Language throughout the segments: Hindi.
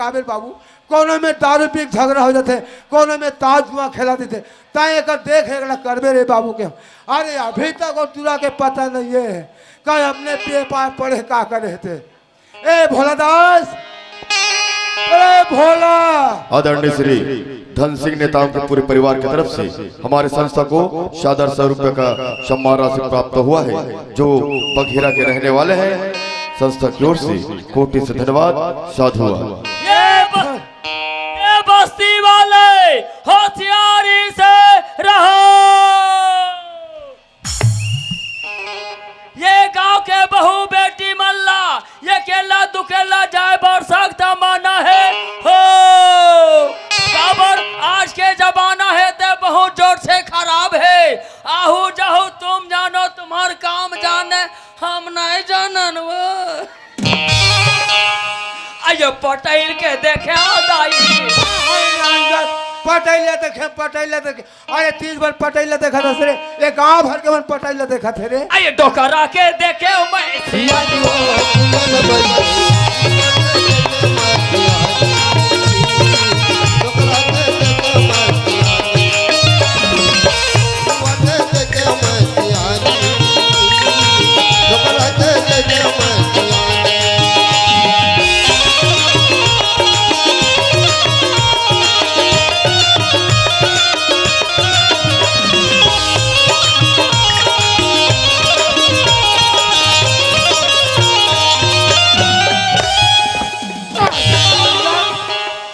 काबिल बाबू कोनो में दारू पी के झगड़ा हो जाते कोनो में ताज जुआ खेला देते ताई एक देख एक करबे रे बाबू के। अरे अभी तक वो तुरा के पता नहीं है कहीं अपने पे पार पढ़े का करे थे। ए भोलादास, ए भोला। आदरणीय श्री धन सिंह नेताओं के पूरे परिवार की तरफ से हमारे संस्था को 7,000 रुपए का सम्मान राशि प्राप्त हुआ है जो बघेरा के रहने वाले हैं। संस्था की ओर से कोटि से धन्यवाद। साधु ये बस्ती वाले होशियारी से रहो। ये गांव के बहू बेटी मल्ला ये केला दुकेला जाए बर सकता माना है हो काबर आज के जमाना है ते बहुत जोर से खराब है। आहू जाहू तुम जानो तुम्हार काम जाने हम नहीं जानन वो। आयो पटेल के देखे दाई पटेल देखे अरे 30 बार पटेल देखा था रे ये गांव भर के मन पटेल देखा थे रे। आये डोकरा के देखे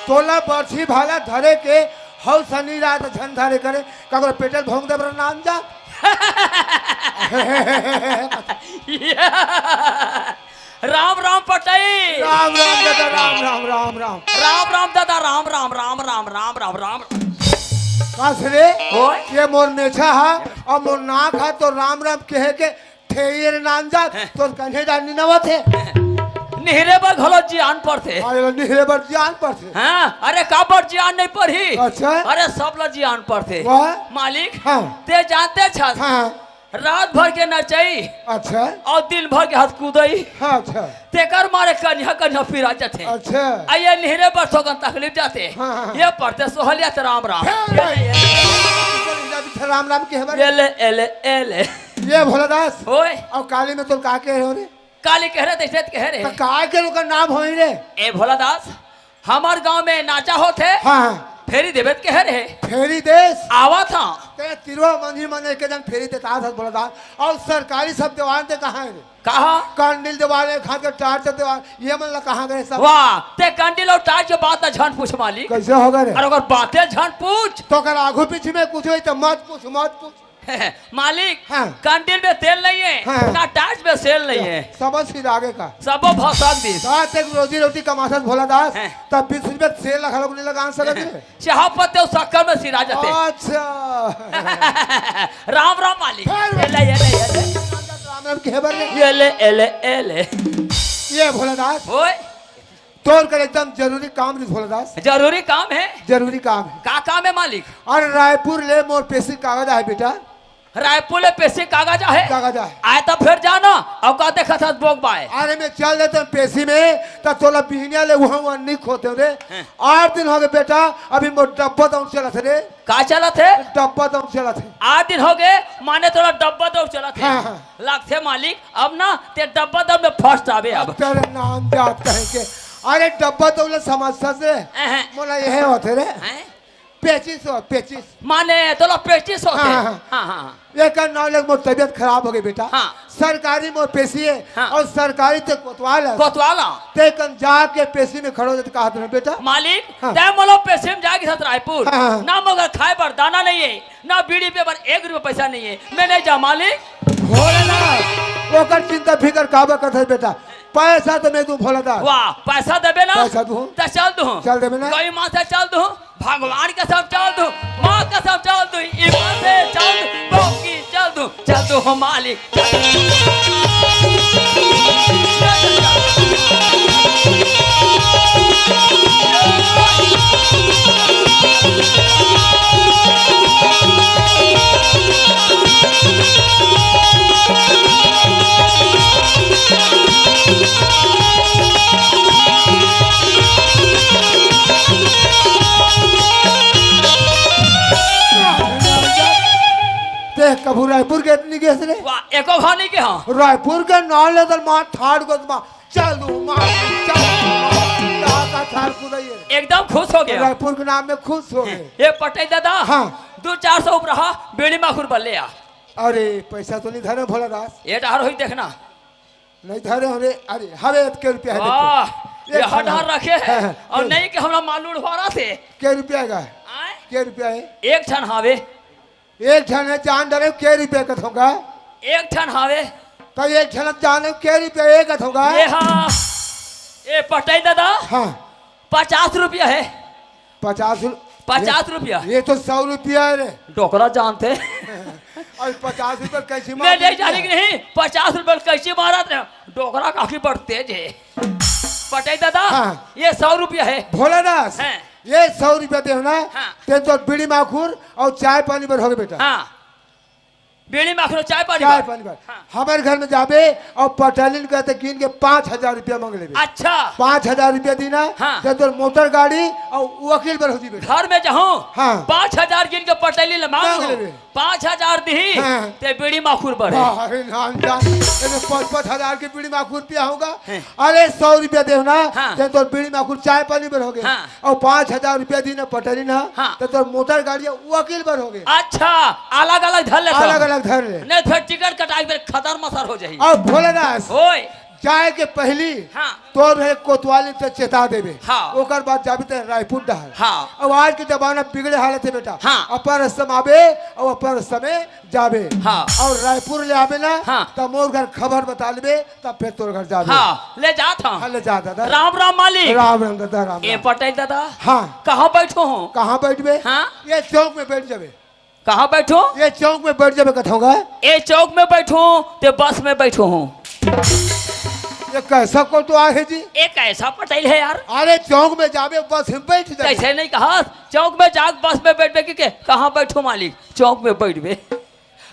तोला बरसी भाला धरे के हौ शनि रात झन धरे करे कगर पेटल भोंग दे नाम जा। राम राम पटेल। राम राम दादा राम राम राम राम राम राम दादा राम राम राम राम राम राम राम। कासरे ओए ये मोर मेछा हा और मोर नाक हा तो राम राम कहे के ठेयर नाम जा तो कन्हे जानी नवा थे निहरे पर घलो जियान पर थे। अरे निहरे पर जियान पर थे। हाँ अरे काबर जियान नहीं पढ़ी। अच्छा अरे सब लोग जियान पर थे मालिक। हाँ ते जानते छा हाँ रात भर के नचाई अच्छा और दिन भर के हाथ कूदई। हाँ अच्छा तेकर मारे कन्या कन्या फिरा जाते। अच्छा आइए निहरे पर सोगन तकलीफ जाते। हाँ। ये पढ़ते सोहलियत राम राम राम राम के एले एले एले। ये भोलादास ओए और काली में तो का के हो रे काली कह रहे थे कह रहे काय के लोग नाम हो रे। ए भोलादास हमार गांव में नाचा होते हाँ फेरी देवेत कह रहे फेरी देश आवा था ते तिरुवा मंदिर मन एक जन फेरी देता था भोलादास और सरकारी सब दीवार ते कहाँ है रे कहा कंडिल दीवार खा के टार से दीवार ये मन ला कहाँ गए सब। वाह ते कंडिल और टार के बात झन पूछ मालिक कैसे होगा रे और अगर बातें झन पूछ तो अगर आगू पीछे में कुछ हुई तो मत पूछ मालिक। हाँ। कंडिल में तेल नहीं है हाँ। ना टाच में सेल नहीं है समझ फिर आगे का सब भौसाक दी साथ एक रोजी रोटी कमाता भोलादास हाँ। तब 20 रुपये सेल लगा लोग नहीं लगा सके चाह पत्ते उस शक्कर में सिरा जाते। अच्छा राम राम मालिक एले एले एले राम राम के बर एले एले एले। ये भोलादास ओए तोड़ कर एकदम जरूरी काम रे भोलादास जरूरी काम है। जरूरी काम है का काम है मालिक। और रायपुर ले मोर पेशी कागज है बेटा रायपुर में पैसे कागज है कागज है आए तो फिर जाना और का देखा था बोक बाय। अरे मैं चल देते पेशी में तो तोला बिहनिया ले वहाँ नहीं खोते रे 8 दिन हो गए बेटा अभी मोर डब्बा दौड़ चला थे रे का चला थे डब्बा दौड़ चला थे 8 दिन हो गए माने तोरा डब्बा दौड़ चला थे। हाँ, हाँ। लगते मालिक अब ना ते डब्बा दौड़ में फर्स्ट आवे अब तेरे नाम याद कहेंगे। अरे डब्बा दौड़ समझता से मोला यही होते रे 25 माने तोला 25 होते। हाँ, हाँ। हाँ हाँ एक नाव लग मोर तबियत खराब हो गई बेटा हाँ। सरकारी मोर पेशी है हाँ। और सरकारी ते कोतवाल है कोतवाला ते कन जाके पेशी में खड़ो जाते कहा तुमने बेटा मालिक हाँ। तय मोलो पैसे में जाके साथ रायपुर हाँ। ना मगर खाए पर दाना नहीं है ना बीड़ी पे पर 1 रुपया पैसा नहीं है मैं नहीं जा मालिक। भोलेनाथ ओकर चिंता फिकर काबा करते बेटा पैसा तो मैं तू भोलेनाथ वाह पैसा देबे ना पैसा दूं तो चल दूं चल देबे ना कोई माँ से चल दूं भगवान के सब चल दूं माँ का सब चल दूं ईमान से चल दूं बाकी चल दूं हो मालिक। कभू रायपुर के इतनी गैस रे वाह एको खानी के हाँ रायपुर के नौ लेदर मां ठाड़ को मां चलू मां का ठाड़ कुदाइए एकदम खुश हो गया रायपुर के नाम में खुश हो गए ये पटेल दादा हाँ 200-400 उपरा बेड़ी माखुर बल्ले आ अरे पैसा तो नहीं धरे भोला दास ये डहार होई देखना नहीं धरे अरे अरे हवे के रुपया है वाह देखो ये एक हटार खाना। रखे है और नहीं कि हमरा मालूम हो रहा थे के रुपया का आए? के रुपया है एक ठन हावे एक ठन है जान डरे के रुपया का होगा एक ठन हावे तो एक ठन जाने के रुपया एक का होगा ये हाँ ये पटेल दादा हाँ 50 रुपया है 50 रुपया ये तो 100 रुपया है रे डोकरा जानते और 50 रुपया कैसे मैं मार नहीं जाने की नहीं 50 रुपये कैसे मारा था डोकरा काफी बड़ तेज है पटेल दादा हाँ। ये 100 रुपया है भोला दास हाँ। ये 100 रुपया दे ना हाँ। ते तो बीड़ी माखूर और चाय पानी पर हो गए बेटा हाँ बीड़ी माखनो चाय पानी चाय बा। पानी पर हाँ। हमारे घर में जाबे और पटेलिन कहते कीन के 5,000 रुपया मांग ले अच्छा 5,000 रुपया दीना हाँ। ते तो मोटर गाड़ी और वकील पर हो जी बेटा घर में जाऊं हाँ। 5,000 गिन के पटेली ले मांग मांग लेबे। 5,000 दी हाँ। ते बीड़ी माखुर बढ़े अरे नाम जान इसमें 5,000 की बीड़ी माखूर रुपया होगा हाँ। अरे 100 रुपया दे ना हाँ। ते तो बीड़ी माखूर चाय पानी पर हो गए हाँ। और 5,000 रुपया दीना पटेलिन हाँ। ते तो मोटर गाड़ी वकील पर हो गए अच्छा अलग अलग धर लेता अलग अलग धर ले नहीं फिर टिकट कटाई फिर खतर मसर हो जाही और भोलेदास ओए जाए के पहली हाँ। तो रहे कोतवाली से चेता देवे हाँ। ओकर बाद जाबे ते रायपुर डहर हाँ। अब आज के जमाना बिगड़े हालत है बेटा हाँ। अपन समय और अपन समय जाबे हाँ। और रायपुर ले आबे ना हाँ। तब मोर घर खबर बता लेबे तब फिर तोर घर जाबे हाँ ले जाता हाँ, ले जा दादा राम राम मालिक राम राम दादा राम ए राम। पटेल दादा हाँ कहाँ बैठो हूँ कहाँ बैठबे हाँ? ये चौक में बैठ जाबे कहाँ बैठो ये चौक में बैठ जाबे कथोगा ए चौक में बैठो ते बस में बैठो हूँ ये कैसा को तो आहे जी एक ऐसा पटेल है यार अरे चौक में जाबे बस में बैठ जाबे कैसे नहीं कहा चौक में जाग बस में बैठबे के कहाँ बैठो मालिक चौक में बैठबे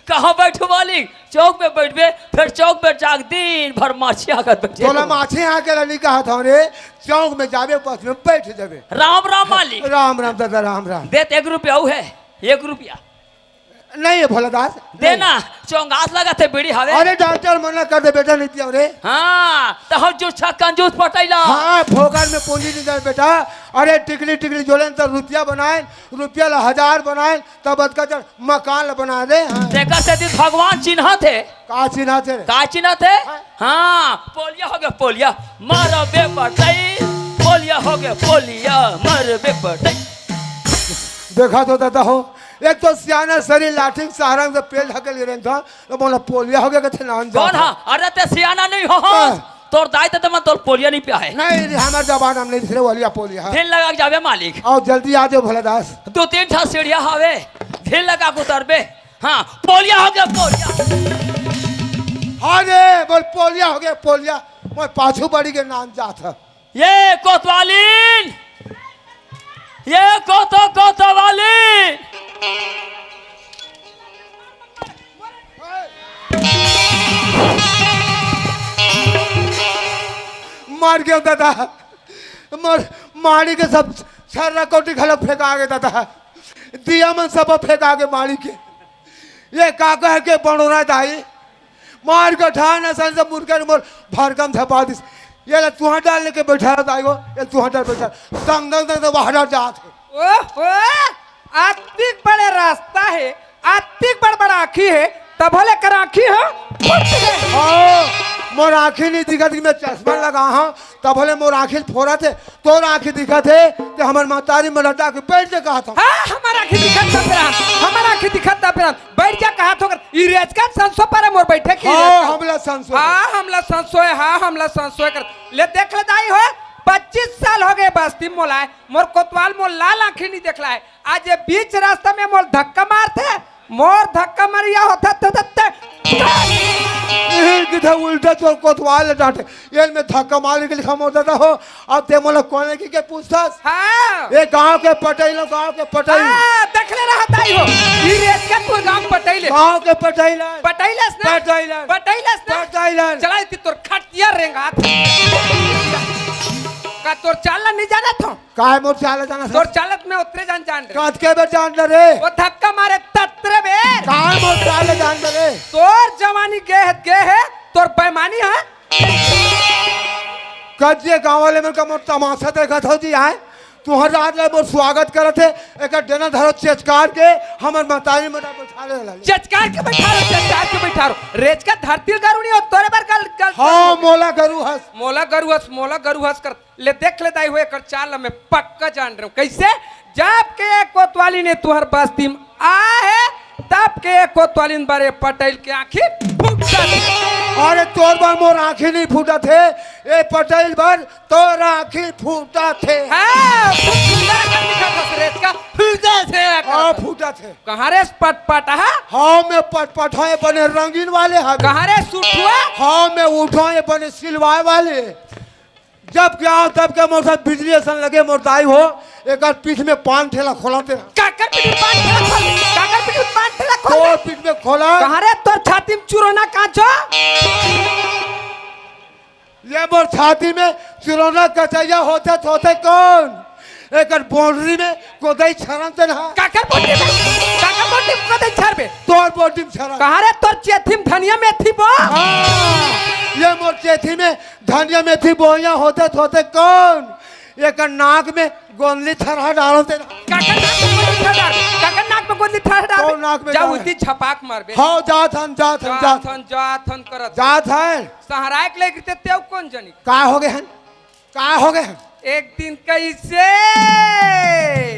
कहाँ बैठो मालिक चौक में बैठबे फिर चौक में जाग दिन भर माछी आकर बैठे तोला माछी आके रनी कहा था रे चौक में जाबे बस में बैठ जाबे राम राम मालिक राम राम दादा राम राम देते 1 रुपया वो है 1 रुपया नहीं है भोलादास देना चौंगास लगा थे बीड़ी हवे अरे डॉक्टर मना कर दे बेटा नहीं पिया रे हाँ तो हम जो कंजूस पटेला हाँ फोकर में पूंजी नहीं जाए बेटा अरे टिकली टिकली जोड़े तो रुपया बनाए रुपया ला 1000 बनाए तब अदका चल मकान ला बना दे हाँ। देखा से दिन भगवान चिन्ह थे का चिन्हा थे का चिन्ह थे हाँ पोलिया हो गया पोलिया मर बे पटई पोलिया हो गया पोलिया मर बे पटई देखा तो दादा हो एक तो सियाना शरीर लाठी सहारा से पेड़ ढके ले रहे था तो बोला पोलिया हो गया कहते नाम कौन हाँ अरे ते सियाना नहीं हो तोर दाई तो मैं तोर पोलिया नहीं पिया है नहीं हमारे जबान हम नहीं दिख रहे वालिया पोलिया फिर लगा के जावे मालिक और जल्दी आ जाओ भोलादास 2-3 ठा सीढ़िया हवे फिर लगा के उतरबे हाँ पोलिया हो गया पोलिया अरे बोल पोलिया हो गया पोलिया मैं पाछू बड़ी के नाम जात है ये कोतवालीन ये कोतवालीन मार गया दादा मारी के सब छर्रा कोटी खलक फेंका गए दादा दिया मन सब फेंका के मारी के ये काका है के बनोरा दाई मार के ठान सन से मुर्गा मोर भरकम धपा दिस ये ला तुहा डाल के बैठा दाई हो ये तुहा डाल बैठा दंग दंग दंग बाहर जात है ओहो आत्तिक बड़े रास्ता है आत्तिक बड़ बड़ा आखी है तब भले कर आखी है मोर आँखें नहीं दिखत कि मैं चश्मा लगा हाँ तब भले मोर आँखें फोड़ा थे तोर आँखें दिखत है तो हमार मातारी में लटा के बैठ के कहा था हाँ हमारा आखी दिखत था फिरान हमारा आखी दिखत था फिरान बैठ जा कहा तो ई रेज का संसो पर मोर बैठे की हाँ हमला संसो हाँ हमला संसोए हाँ हमला संसोए कर ले देख ले दाई हो 25 साल हो गए बस्ती मोलाए मोर कोतवाल मोर लाल आँखी नहीं देखला है आज ये बीच रास्ता में मोर धक्का मारते मोर धक्का मारिया होता किधर उल्टा चोर कोतवाल डांटे ये में धक्का मार के लिखा मोर दादा हो अब ते मोला कोने की के पूछतास हाँ ये गांव के पटेलो गांव के पटेल हाँ देख ले रहा दाई हो ई रेज का तू गांव पटेले गांव के पटेल पटेलस ना पटेलन। पटेलस ना पटेलन। चला इतनी तोर खटिया रेंगा का तोर चाला नहीं जाना था काय मोर चाले जाना तोर चालत में उतरे जान रे काट के बे जान रे वो धक्का मारे तत्रे बे रे कहाँ मोर चाले जान रे तोर जवानी गे है तोर बेईमानी है कजिए गाँव वाले में का मोर तमाशा देखत हो जी आए तुहर रात ले मोर स्वागत करत है एक डेना धरो चेचकार के हमर महतारी मोटा बैठा ले लगी चचकार के बैठा रो रेच का धरती गरुनी हो तोरे बार गल हाँ मोला गरु हंस कर ले देख ले दाई हुए कर चाल में पक्का जान रहा हूँ कैसे जब के एक कोतवाली ने तुहर बस्ती में आ है तब के एक कोतवाली ने बारे पटेल के आंखें फूट अरे तोर बार मोर आँखें नहीं फूटा थे ए पटेल बार तोर आँखें फूटा थे फूटा थे कहाँ रे पट है हाँ मैं पटपटाए बने रंगीन वाले हाँ कहाँ रे सूट हुआ हाँ मैं उठाए बने सिलवाए वाले जब क्या तब क्या मोर साथ बिजली ऐसा लगे मोर दाई हो एक पीठ में पान ठेला खोलाते काकर पीठ में पान ठेला खोल तो पीठ में खोला कहाँ रे तोर छाती में चुरोना कांचो ये मोर छाती में चुरोना कचैया होते कौन एक बाउंड्री में कोदई छरनते ना काकर बोटी कोदई छरबे तोर बोटी में छरन कहाँ रे तोर चेथी में धनिया मेथी बो ये मोर चेथी में धनिया मेथी बोया होते कौन एक नाक में गोंदली थरहा डालते काकर नाक में गोंदली थरहा डाल नाक में जा उती छपाक मारबे हाँ जाथन जात है सहारायक ले गिरते तेव कौन जनी का हो गए हैं एक दिन कैसे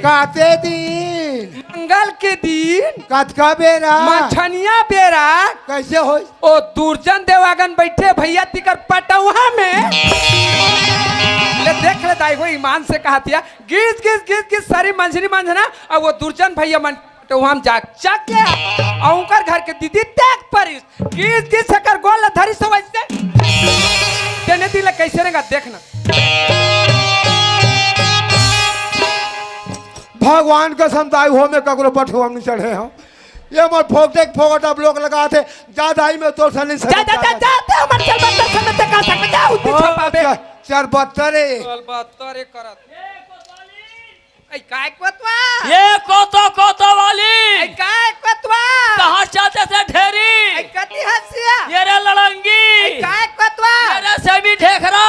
काते दिन मंगल के दिन कतका बेरा मछनिया बेरा कैसे हो ओ दुर्जन देवागन बैठे भैया तिकर पटौहा में ले देख ले दाई हो ईमान से कहा थिया गिस सारी मंझनी मंझना और वो दुर्जन भैया मन तो हम जा चक ले औकर घर के दीदी टैग परिस गिस कर गोल धरी सब ऐसे देने दिला कैसे रहेगा देखना भगवान का समताई हो में ककरो पठुआ नहीं चढ़े हम ये मत फोकट अब लोग लगाते जादाई में तो नहीं जा हमर चल बत्तर समय का सकते जा उती छपाबे चार बत्तरे करत ऐ काय कोतवा ये कोतो वाली ऐ काय कोतवा कहाँ चाहते से ढेरी ऐ कति हसिया ये रे लड़ंगी ऐ काय कोतवा ये रे सेमी ठेकरा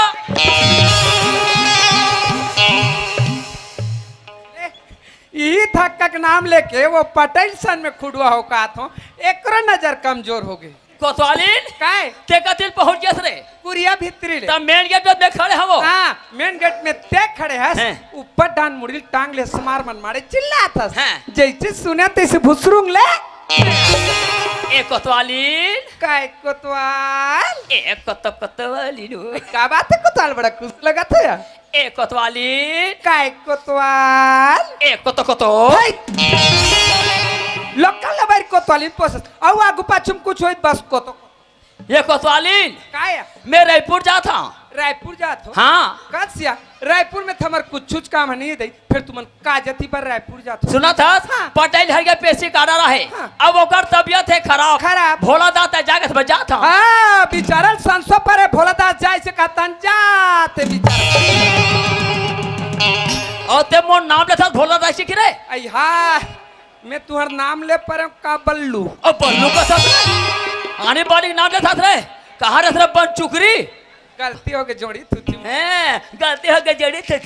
ई थक्का के नाम लेके वो पटेल सन में खुडवा हो का थो एकरो नजर कमजोर हो गई कोतवालीन काय ते कतिल पहुंच गया रे कुरिया भीतरी ले तब मेन गेट पे खड़े हम हां मेन गेट में ते खड़े है हैं। ऊपर डान मुड़ी टांग ले समार मन मारे चिल्लाता हैं। जैसे सुने तैसे भुसरुंग ले ए कोतवालीन काय कोतवाल ए कोतवालीन का बात है कोतवाल बड़ा खुश लगा था यार ए कोतवालीन काय कोतवाल ए कोतो लोकल लबार कोतवालीन पोसस औ आगु पाछुम कुछ होइत बस कोतो ये कोतवालीन काय मैं रायपुर जाता हूँ रायपुर जात हो हाँ कसिया रायपुर में थमर कुछ काम नहीं दई फिर तुमन काजती पर रायपुर जात हो सुना था हाँ। पटेल हर के पेशी काटा रहे हाँ। अब ओकर तबियत है खराब भोला दाता जागत में जाता हां बिचारल संसो पर है भोला दास जाय से कहतन जाते बिचारा और ते मोर नाम लेता भोला दास की रे आई हां मैं तुहर नाम ले पर का बल्लू और बल्लू का सब आने वाली नाम लेता रे कहाँ रे बन चुकरी गलती हो गई जोड़ी तुती हैं गलती हो गई जड़ी थे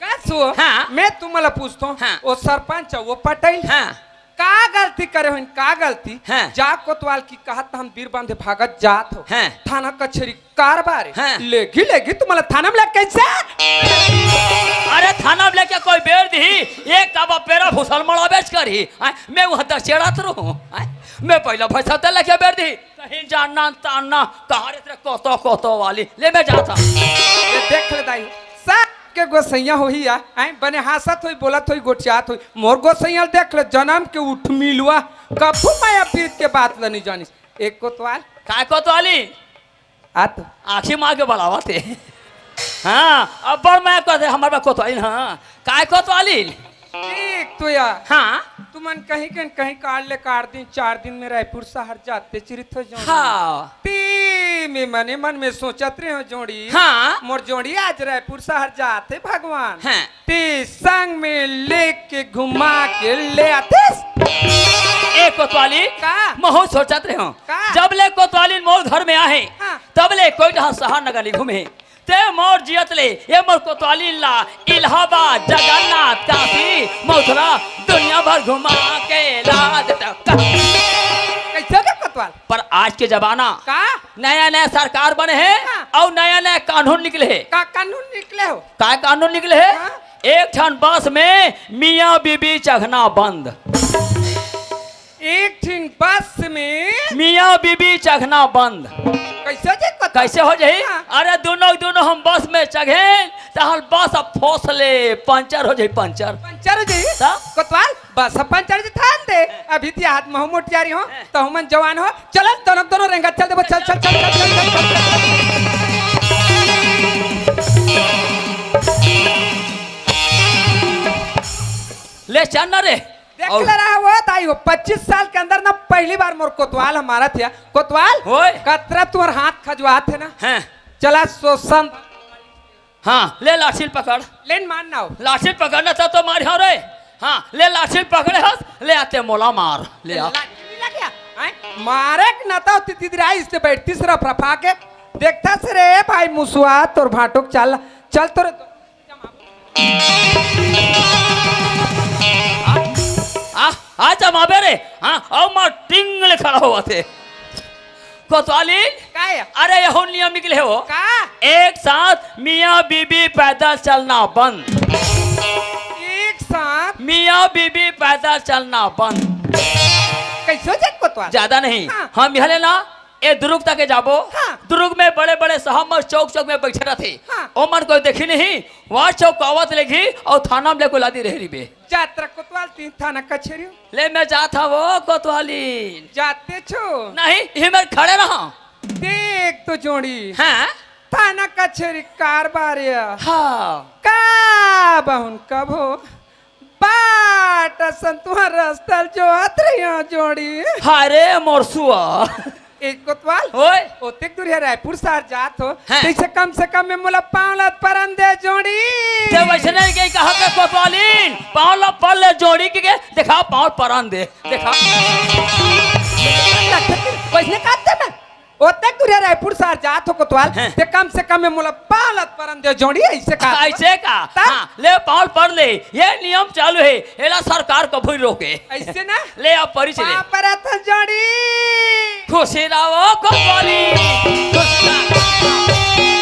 का सो हाँ। मैं तुम्हाला पूछता हूं हाँ। वो सरपंच वो पटेल हाँ का गलती करे हो का गलती हाँ। जा कोतवाल की कहत हम बीर बांधे भागत जात हो हाँ। थाना कचहरी कारबार हाँ। लेगी तुम्हाला थाना में लग कैसे अरे थाना में लेके कोई बेर दी एक काबा पेरा भूसल मड़ा बेच करी मैं वहां दशेड़ात रहूं मैं पहला भैसा ते लेके बेर दी कहीं जानना तानना कहाँ रे कोतो वाली ले मैं जाता ये देख ले दाई सब के गोसैया होही आ आई बने हासत होई बोलत होई गोटियात होई मोर गोसैया देख ले जन्म के उठ मिलवा कबू माया पीत के बात ल नहीं जानिस एक कोतवाल काय कोतवाली आत आँखी मार के बढ़ावा थे हाँ अब बड़ मैं कहते हमारे कोतवाली हाँ काय कोतवाली ठीक तो यार हाँ तुमन कहीं काट दिन 4 दिन में रायपुर शहर जाते चिरित हो जाओ हाँ ती में मने मन में सोचत रहे हो जोड़ी हाँ मोर जोड़ी आज रायपुर शहर जाते भगवान हाँ। ती संग में लेके घुमा के ले आते ए कोतवाली का? महू सोचत रहे हो का? जब ले कोतवाली मोर घर में आहे हाँ। तब ले कोई ढहा शहर नगरी घूमे ते मोर जियत ले ये मोर कोतवाली ला इलाहाबाद जगन्नाथ काशी मथुरा दुनिया भर घुमा के ला देता कैसे हो गया कोतवाल? पर आज के जमाना का नया नया सरकार बने हैं हाँ। और नया नया कानून निकले हैं का कानून निकले हो? का कानून निकले है हाँ। एक ठन बस में मियाँ बीबी चढ़ना बंद एक ठिन बस में मियाँ बीबी चढ़ना बंद कैसे हो जाए कोतवाल? कैसे हो जाई हाँ। अरे दोनों हम बस में चढ़े तहल बस अब फौसले पंचर हो जाई पंचर पंचर हो जाई ता? कोतवाल बस अब पंचर जी थान दे अभी ते हाथ में मोट जारी हो तो हम जवान हो चल दोनों रेंगा चल दे चल चल चल चल चल चल ले चल ना रे देख और- ले रहा वो ताई हो 25 साल के अंदर ना पहली बार मोर कोतवाल हमारा था कोतवाल होय। कतरा तुर हाथ खजवा थे ना हैं चला शोषण हाँ ले लाठी पकड़ लेन मानना हो लाठी पकड़ना था तो मार रे हाँ ले लाठी पकड़े हस ले आते मोला मार ले आ मारे न तो तितरा इससे बैठ तीसरा रफा के देखता से रे भाई मुसुआ तोर भाटुक चल चल तोर आ जमाबे रे हाँ और मार टिंगले खड़ा हुआ थे कोतवाली का है? अरे यहो नियम निकले हो का एक साथ मियाँ बीबी पैदल चलना बंद एक साथ मियाँ बीबी पैदल चलना बंद कैसे जाए कोतवाल? ज्यादा नहीं हाँ। हम यहाँ लेना ए दुर्ग तक जाबो हाँ। दुर्ग में बड़े बड़े साहब चौक चौक में बैठे रहते हाँ। ओमन कोई देखी नहीं वहाँ चौक आवत लेगी और थाना में लेको लादी रही बे जात्रा कोतवाल तीन थाना कचेरी ले मैं जाता वो कोतवाली जाते छो नहीं ये मैं खड़े रहा देख तो जोड़ी हाँ थाना कचेरी कारबार हाँ का बहुन कब हो बाट संतुहा रास्ता जो अत्रिया जोड़ी हारे मोरसुआ एक कोतवाल ओए ओतेक दूर है रायपुर सार जात हो हैं। जैसे कम से कम में मुला पावलत परंदे जोड़ी ते वैसे नहीं के कहा के कोतवालीन पाँव ला पल ले जोड़ी के देखा पाँव परान दे देखा वैसे काटते ना ओतेक दूर है रायपुर सार जात हो कोतवाल हैं। ते कम से कम में मुला पावलत परंदे जोड़ी ऐसे का ऐसे का ता? हाँ, ले पाँव पढ़ ले ये नियम चालू है एला सरकार कभी रोके ऐसे ना ले आप परिचय ले परत जोड़ी खुशी रहो कोतवाली खुशी रहो।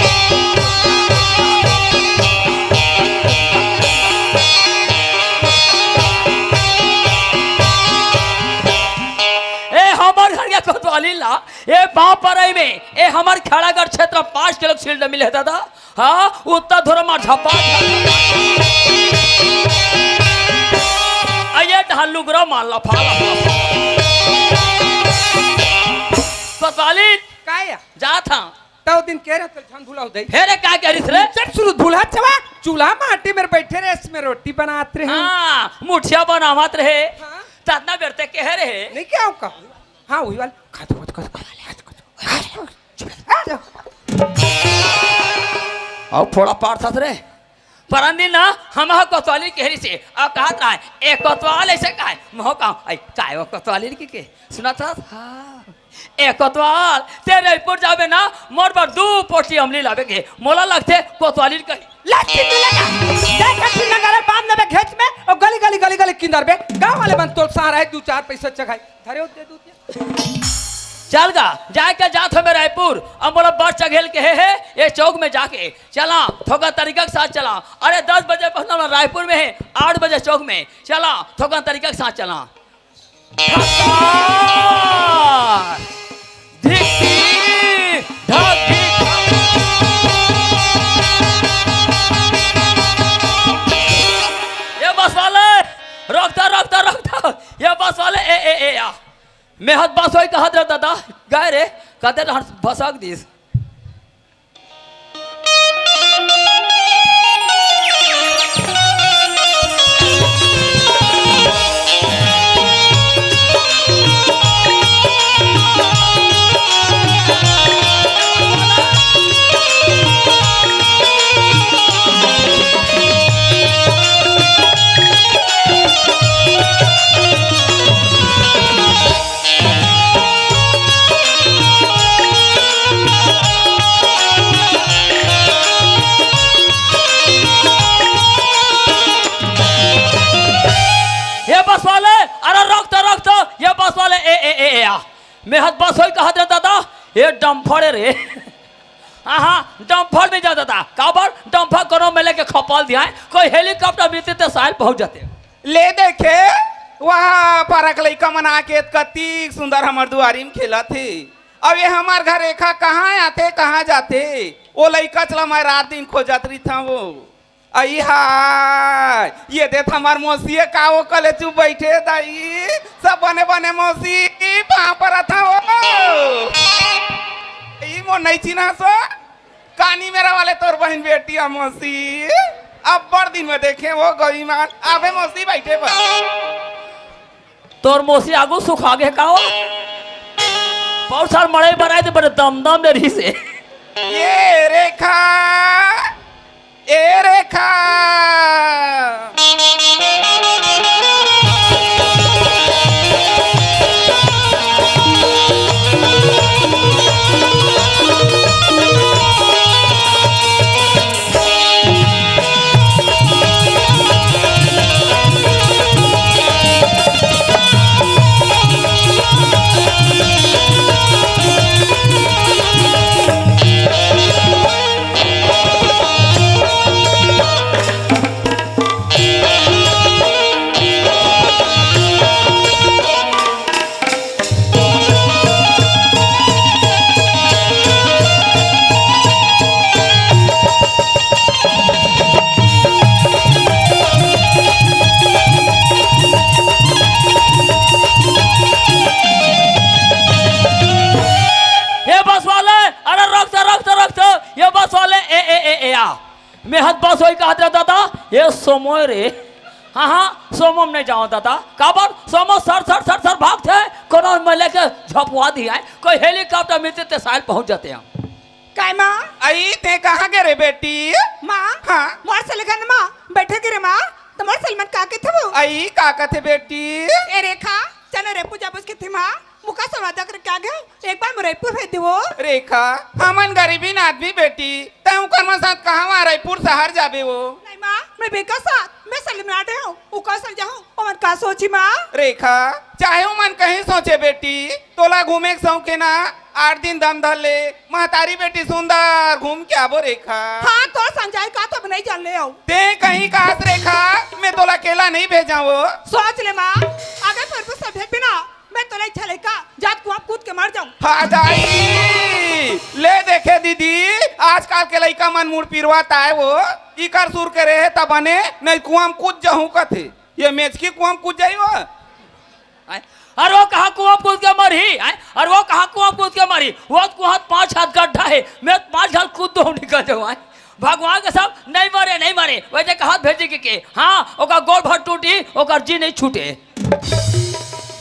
ए हमार घर के कोतवाली ला ए पाँव पर में ए हमार खड़ागढ़ क्षेत्र 5 किलो फील्ड मिले दादा हाँ उत्तर धोर मार झपा ये ढालू ग्रो मान ला फाला कोतवाली काया जा था तो दिन कह रहे थे झन भुलाओ दे फेरे का करिस रे चल शुरू भूला चवा चूल्हा माटी में बैठे रहे इसमें रोटी बनाते रहे हाँ मुठिया बनावत रहे हाँ। तना बेरते कह रहे नहीं क्या होगा हाँ वही वाला खा दो और थोड़ा पार था रे परंदी ना हम कोतवाली कहरी से अब कहा था एक कोतवाल ऐसे का है महो का आई काय वो कोतवाली के सुना था हाँ एक कोतवाल ते रायपुर जाबे ना मोर पर 2 पोटी अमली लावे के मोला लगते कोतवाली कही लाठी तू लगा देख कठी नगर बांध में घेच में और गली गली गली गली किंदर बे गांव वाले बन तोल सहारा है 2-4 पैसा चखाई धरे दे दूतिया चल गा जाके जात हमें रायपुर अब बोला बस चघेल के है ये चौक में जाके चला थोड़ा तरीका के साथ चला अरे 10 बजे पहुंचना रायपुर में है 8 बजे चौक में चला थोड़ा तरीका के साथ चला धिक्की, ढाकी, ये बस वाले रोकता ये बस वाले ए आ मेहत बस होई कहत रह दादा गए रे कहते भसक दिस मैं हद बस होई कहा दे दादा ये डम्फर रे हाँ डम्फर में जा दादा काबर डम्फर करो में लेके खपाल दिया है कोई हेलीकॉप्टर मिलते तो साल पहुंच जाते ले देखे वहाँ परक लइका मना के कति सुंदर हमार दुआरी में खेला थे। अब ये हमार घर रेखा कहाँ आते कहाँ जाते वो लइका चला मैं रात दिन खोजत रही था वो आई हाय ये देख हमार मौसी का वो कले चुप बैठे दाई सब बने बने मौसी वहाँ पर था वो मो नहीं चिन्हा सो कानी मेरा वाले तोर बहन बेटी है मौसी अब बड़ दिन में देखे वो गई मान आबे मौसी बैठे पर तोर मौसी आगू सुखा गे का हो बहुत साल मड़े बनाए थे बड़े दम दम ने रही से ये रेखा ए रेखा मेहद बस वही कहा दादा ये सोमो रे हाँ हाँ सोमो में नहीं जाओ दादा काबर सोमो सर सर सर सर भागते कोनो में लेके झपवा दिया है कोई हेलीकॉप्टर मिलते तो साल पहुंच जाते हैं काय माँ आई ते कहाँ गे रे बेटी माँ हाँ मोर सलगन माँ बैठे गिरे माँ तुम्हारे सलमान का के थे वो आई का कथे बेटी ए रेखा चलो रे पूजा बस के थी माँ मुका सवादा कर क्या गए एक बार मुरैपुर भेज दो रेखा हमन गरीबी न आदमी बेटी तू कर्म साथ कहाँ रायपुर शहर जाबे वो नहीं माँ मैं बेका साथ मैं सलम आटे हूँ उका सर जाऊँ और मन का सोची माँ रेखा चाहे मन कहीं सोचे बेटी तोला घूमे के शौक है ना 8 दिन दम धर ले महतारी बेटी सुंदर घूम के आबो रेखा हाँ तो समझाई का तो नहीं जान ले आओ ते कहीं कास रेखा मैं तोला अकेला नहीं भेजा वो सोच ले माँ अगर पर सब भेज बिना मैं तो नहीं चलेगा जात कुआं कूद के मर जाऊं हाँ दाई ले देखे दीदी आजकल के लड़का मन मुड़ पिरवाता है वो इकर सुर के रहे तब बने नहीं कुआं कूद जाऊं कथे ये मेच की कुआं कूद जाई वो और वो कहा कुआं कूद के मरी और वो कहा कुआं कूद के मरी वो कुआं 5 हाथ गड्ढा है मैं 5 हाथ कूद दो निकल जाऊं भगवान के सब नहीं मरे वैसे कहा भेजे के हाँ ओका गोड़ भर टूटी ओकर जी नहीं छूटे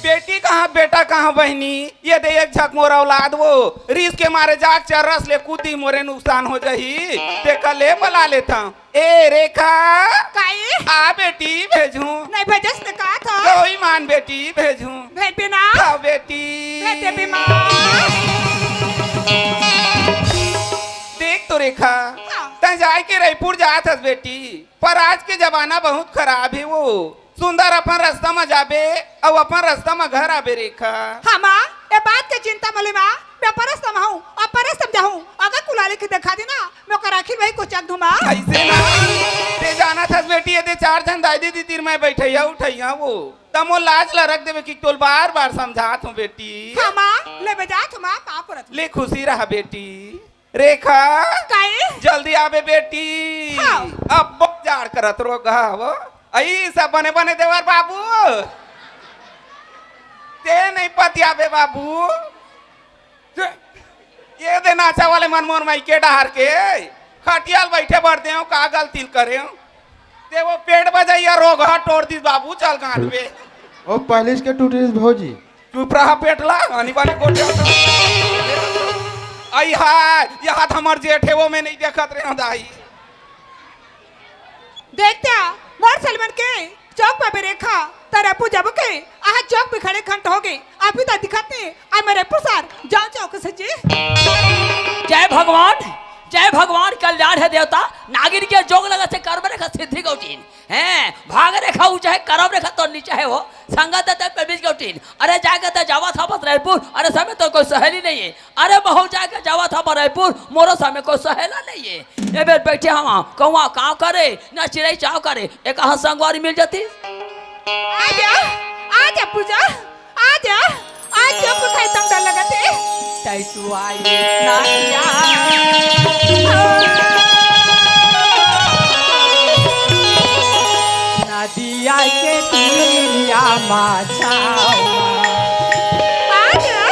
बेटी कहाँ बेटा कहाँ बहनी ये दे एक झक मोर औलाद वो रीस के मारे जाग चरस ले कूदी मोरे नुकसान हो जाही देखा ले बुला लेता ए रेखा काई आ बेटी भेजूं नहीं भेजस ने कहा था कोई मान बेटी भेजूं भेज बिना हाँ बेटी भेज दे बिना देख तो रेखा हाँ। तय जाए के रायपुर जात हस बेटी पर आज के जमाना बहुत खराब है वो सुंदर अपन रास्ता में जाबे और अपन रास्ता में घर आबे रेखा हाँ माँ ये बात की चिंता मले माँ मैं परस समझाऊं और परस समझाऊं अगर कुलाले की दिखा दी ना मैं कराखी वही को चक दूं माँ ऐसे ना ते जाना था बेटी ये दे 4 जन दादी दी तीर में बैठैया उठैया वो तमो लाज ला रख देवे कि तोल बार समझात हूं बेटी हाँ माँ ले बजा तू माँ पापरत ले खुशी रहा बेटी रेखा काई जल्दी आबे बेटी हाँ। अब बहुत जाड़ करत रोगा वो आई सब बने बने देवर बाबू ते नहीं पतिया बे बाबू ये दे नाचा वाले मनमोहन माई के डहार के खटियाल बैठे बढ़ते हो का गलती करे हो ते वो पेट बजाइया रोग तोड़ दी बाबू चल गांठ पे ओ पहले के टूटे भौजी चुप रहा पेटला आनी वाली गोटे आई हाय यहाँ हमार जेठ है वो मैं नहीं देखत रहे दाई देखते मोर सलमान के चौक पे रेखा तारा पूजा बके आहा चौक पे खड़े घंट हो गए अभी तक दिखाते आ मेरे पुसार जाओ चौक से जी जय भगवान जय भगवान कल्याण है देवता नागिन के जोग लगा से कर्म रेखा सिद्धि गौटीन हैं भाग रेखा ऊंचा है कर्म रेखा तो नीचा है वो संगत है बीच गौटीन अरे जाएगा तो जावा था बस रायपुर अरे समय तो कोई सहेली नहीं है अरे बहु जाएगा जावा था रायपुर मोरो समय कोई सहेला नहीं है ये बेर बैठे हम कौआ काव करे ना चिड़ै चाव करे एक हाथ संगवारी मिल जाती आजा पूजा आजा आज जो कुछ तुम डर लगाते तू आई नाया नदिया के तीरिया माछावा आजा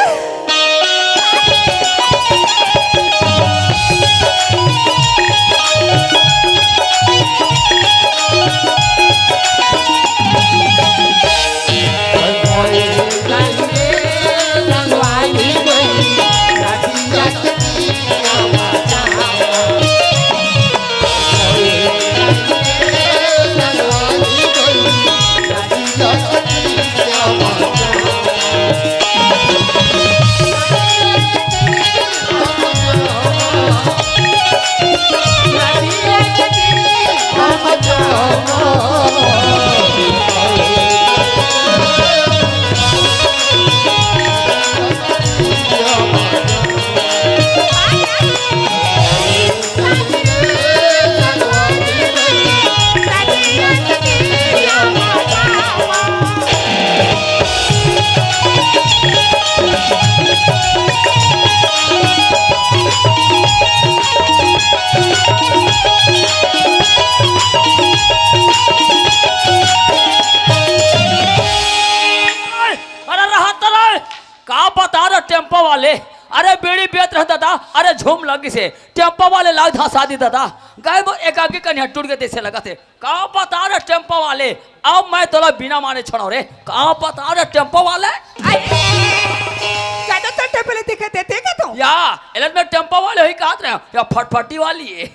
टेम्पो वाले अरे बेड़ी बेत रहता था अरे झूम लगी से टेम्पो वाले लाग था शादी दादा गए वो एकाकी कन्या टूट के देसे लगा थे कहाँ पता रे टेम्पो वाले अब मैं तोला बिना माने छोड़ो रे कहाँ पता रे टेम्पो वाले क्या तो टेम्पो दिखे देते क्या तुम या एलन में टेम्पो वाले ही कहते रहे या फटफटी वाली है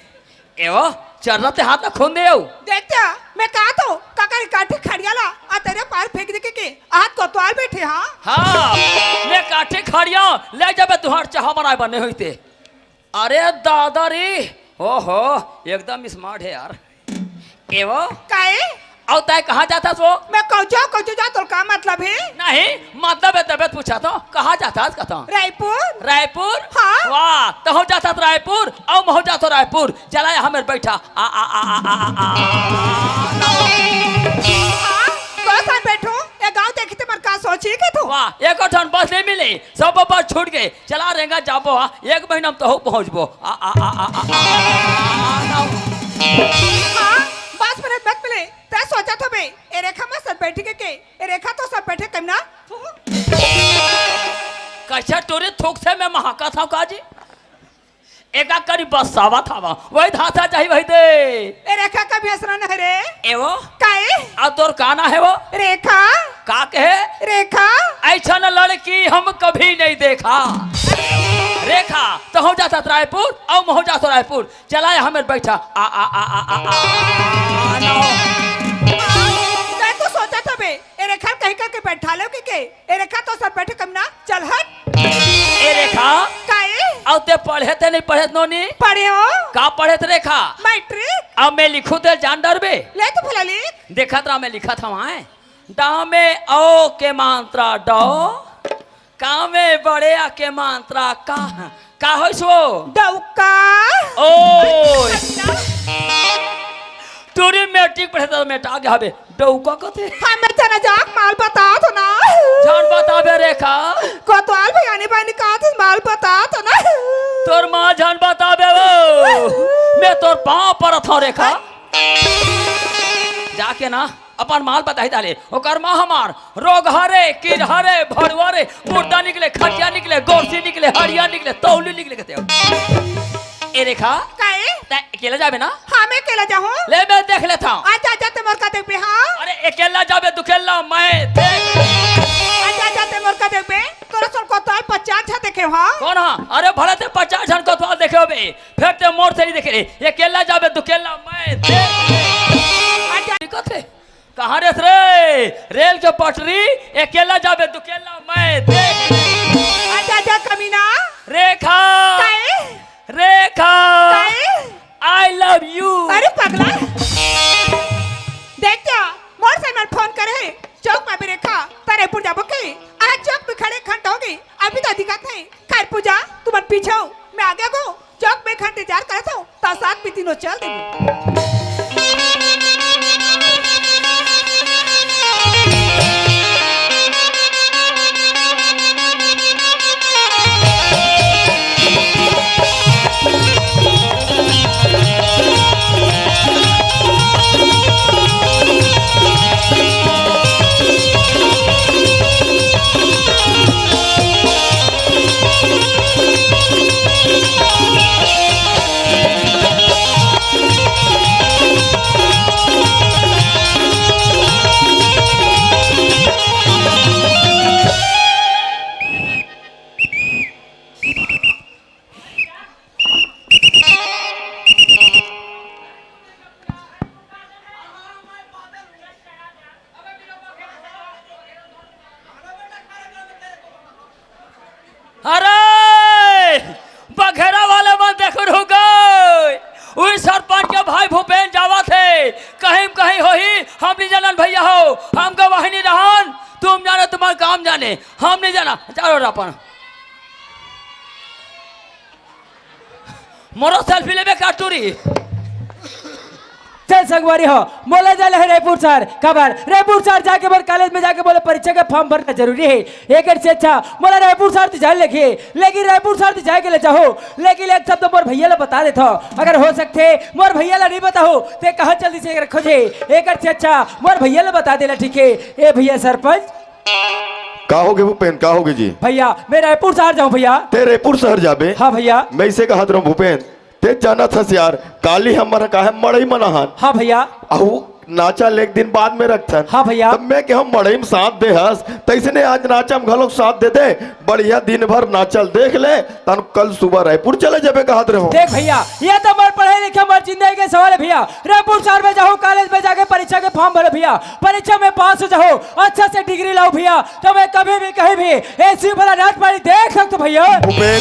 एवं चल रहा थे हाथ में खून दे देखते मैं कहा तो काका काठे खड़ियाला आ तेरे पार फेंक दे के हाथ कोतवाल बैठे हाँ हाँ मैं काठे खड़िया ले जाबे तुहार चाह बनाए बने हुई थे अरे दादा रे ओहो एकदम स्मार्ट है यार एवं काहे और तय कहाँ जाता तो मैं कौचो जा तो का मतलब है नहीं मतलब है तबियत पूछा तो कहाँ जाता है कहता रायपुर रायपुर हाँ वाह तो हो जाता तो रायपुर और हो जाता रायपुर चला हमें बैठा आ आ आ आ आ आ हाँ तो साथ बैठो ये गांव देखी तो मर का सोची के तू वाह एक ठन बस नहीं मिली सब बस छूट गए चला रहेगा जाबो एक महीना में तो हो पहुँचबो आ आ आ आ आ हाँ बस मिनट मत मिले तै सोचा था बे ए रेखा में सब बैठी के ए रेखा तो सब बैठे कम ना कैसे टोरे थोक से मैं महाका था काजी एका करी बस सावा था वही धासा चाहिए वही दे ए रेखा का भी असर न है रे एवो काहे आ तोर काना है वो रेखा का कहे रेखा ऐसा न लड़की हम कभी नहीं देखा रेखा तो हो जाता रायपुर और हो जाता रायपुर चला हमें बैठा आ आ आ आ आ आ नो मैं तो सोचा था बे ए रेखा कहीं करके बैठा लो के ए रेखा तो सब बैठे कम ना चल हट ए रेखा काहे और ते पढ़े ते नहीं पढ़े नोनी पढ़े हो का पढ़े ते रेखा मैट्रिक अब मैं लिखूं ते जान डर बे ले तो भला लिख देखा था मैं लिखा था वहां डा में ओ के मात्रा डो का में बड़े आ के मात्रा का हो सो डौका ओ तोरी मैट्रिक पढ़े तो मैं आगे हबे डौका कथे हमें जना जाक माल बता तो ना जान बताबे रेखा कोतवाल भगाने पानी का तो माल बता तो ना तोर मां जान बताबे वो मैं तोर पांव पर था रेखा जाके ना अपन माल बताई डाले ओकर मां हमार रोग हरे कीड़ हरे भड़ुआ रे मुर्दा निकले खटिया निकले गोरसी निकले हड़िया निकले तौली निकले कहते ए रेखा काहे तै अकेला जाबे ना हाँ मैं अकेला जाऊँ ले मैं देख लेता हूं आजा आजा मोर का देख बे हाँ अरे अकेला जाबे दुकेला मैं देख आजा आजा मोर का देख बे तोरा सब कोतवाल 50 छा देखे हाँ कौन हाँ अरे भले ते 50 जन को तो देखे बे फिर ते मोर से नहीं देखे रे अकेला जाबे दुकेला मैं देख आजा कथे कहाँ रे रे रेल के पटरी अकेला जाबे दुकेला मैं देख आजा आजा कमीना रेखा काहे रेखा काय? I love you. अरे पगला देख क्या मोर से मैं फोन करे चौक में भी रेखा तारे पूजा बके आज चौक पे खड़े खंड हो गई अभी तो दिखाते हैं खैर पूजा तुम मत पीछे हो मैं आगे को चौक में खंड इंतजार करता हूँ ता साथ भी तीनों चल दे। अरे बघेरा वाले मन देखो रुक गए उस सरपंच के भाई भूपेन जावा थे कहीं कहीं हो ही हम नहीं जानन भैया हो हम गवाही नहीं रहन तुम जानो तुम्हारा काम जाने हम नहीं जाना चलो अपन मोरो सेल्फी लेबे काटूरी चल संगवारी हो मोला जाले है रायपुर सर खबर रायपुर सर जाके बोल कॉलेज में जाके बोले परीक्षा का फॉर्म भरना जरूरी है एक से अच्छा मोला रायपुर सर तो जाए लिखे लेकिन रायपुर सर तो जाए के ले चाहो लेकिन एक शब्द मोर भैया ला बता देता अगर हो सकते मोर भैया ला नहीं बताओ ते कहा जल्दी से रखो जे एक से अच्छा मोर भैया ला बता देला ठीक है ए भैया सरपंच कहोगे भूपेन कहोगे जी? भैया मैं रायपुर शहर जाऊँ भैया। ते रायपुर शहर जाबे? हाँ भैया। मैं इसे कहा था भूपेन ते जाना था यार काली हमारा काहे मड़ई मनाहन। हाँ भैया। आहू नाचा एक दिन बाद में रखथन। हाँ भैया। तब मैं के हम मड़ई में साथ दे हस तैसने आज नाचा में घलोक साथ दे दे बढ़िया दिन भर नाचल देख ले तन कल सुबह रायपुर चले जाबे कहत रहो। देख भैया ये तो मर पढ़े लिखे मर जिंदगी के सवाल है भैया रायपुर शहर में जाओ कॉलेज में जाके परीक्षा के फॉर्म भरे भैया परीक्षा में पास हो जाओ अच्छा से डिग्री लाओ भैया तो मैं कभी भी कहीं भी ऐसी बड़ा नाच पारी देख सकते भैया। भूपेन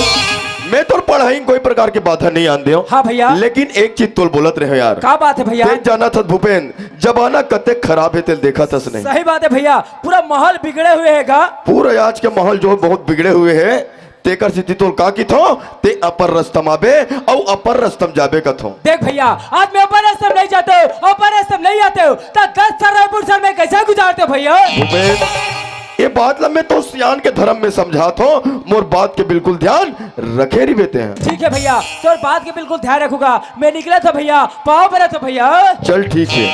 मैं तो पढ़ाई कोई प्रकार की बाधा नहीं आन दे। हाँ भैया। लेकिन एक चीज तो बोलत रहे यार। क्या बात है भैया? ते जाना था भूपेन जमाना कते खराब है तेल देखा था नहीं। सही बात है भैया पूरा माहौल बिगड़े हुए है पूरा आज के माहौल जो बहुत बिगड़े हुए है तेकर स्थिति तो का की थो ते अपर रस्तम आबे और अपर रस्तम जाबे का थो। देख भैया आज मैं अपर रस्तम नहीं जाते हो अपर रस्तम नहीं आते हो तो 10 साल रायपुर शहर में कैसे गुजारते हो भैया? भूपेन ये बात ला मैं तो सियान के धर्म में समझा थो मोर बात के बिल्कुल ध्यान रखे रही बेते हैं। ठीक है भैया तो बात के बिल्कुल ध्यान रखूंगा मैं निकला था भैया पाँव भरा था भैया। चल ठीक है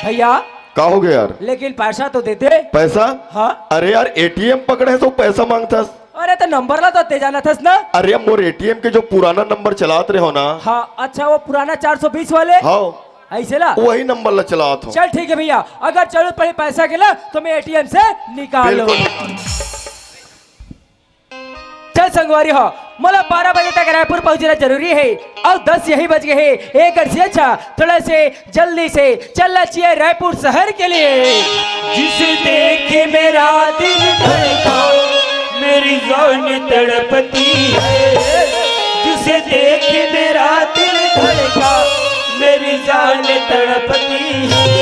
भैया। का हो गया यार? लेकिन पैसा तो देते। पैसा? हाँ। अरे यार एटीएम पकड़े तो पैसा मांगता। अरे तो नंबर ला तो ते जाना था ना। अरे मोर एटीएम के जो पुराना नंबर चलाते रहे हो ना। हाँ अच्छा वो पुराना 420 वाले। हाँ ऐसे ला वही नंबर ला चला था। चल ठीक है भैया अगर जरूरत पड़े पैसा के ला तो मैं एटीएम से निकाल लो। चल संगवारी हो मोला 12 बजे तक रायपुर पहुंचना जरूरी है और 10 यही बज गए हैं एक से अच्छा थोड़ा से जल्दी से चलना चाहिए रायपुर शहर के लिए। जिसे देखे मेरा दिल धड़का मेरी जान तड़पती है जिसे देखे मेरा दिल धड़का मेरी जान तड़पती है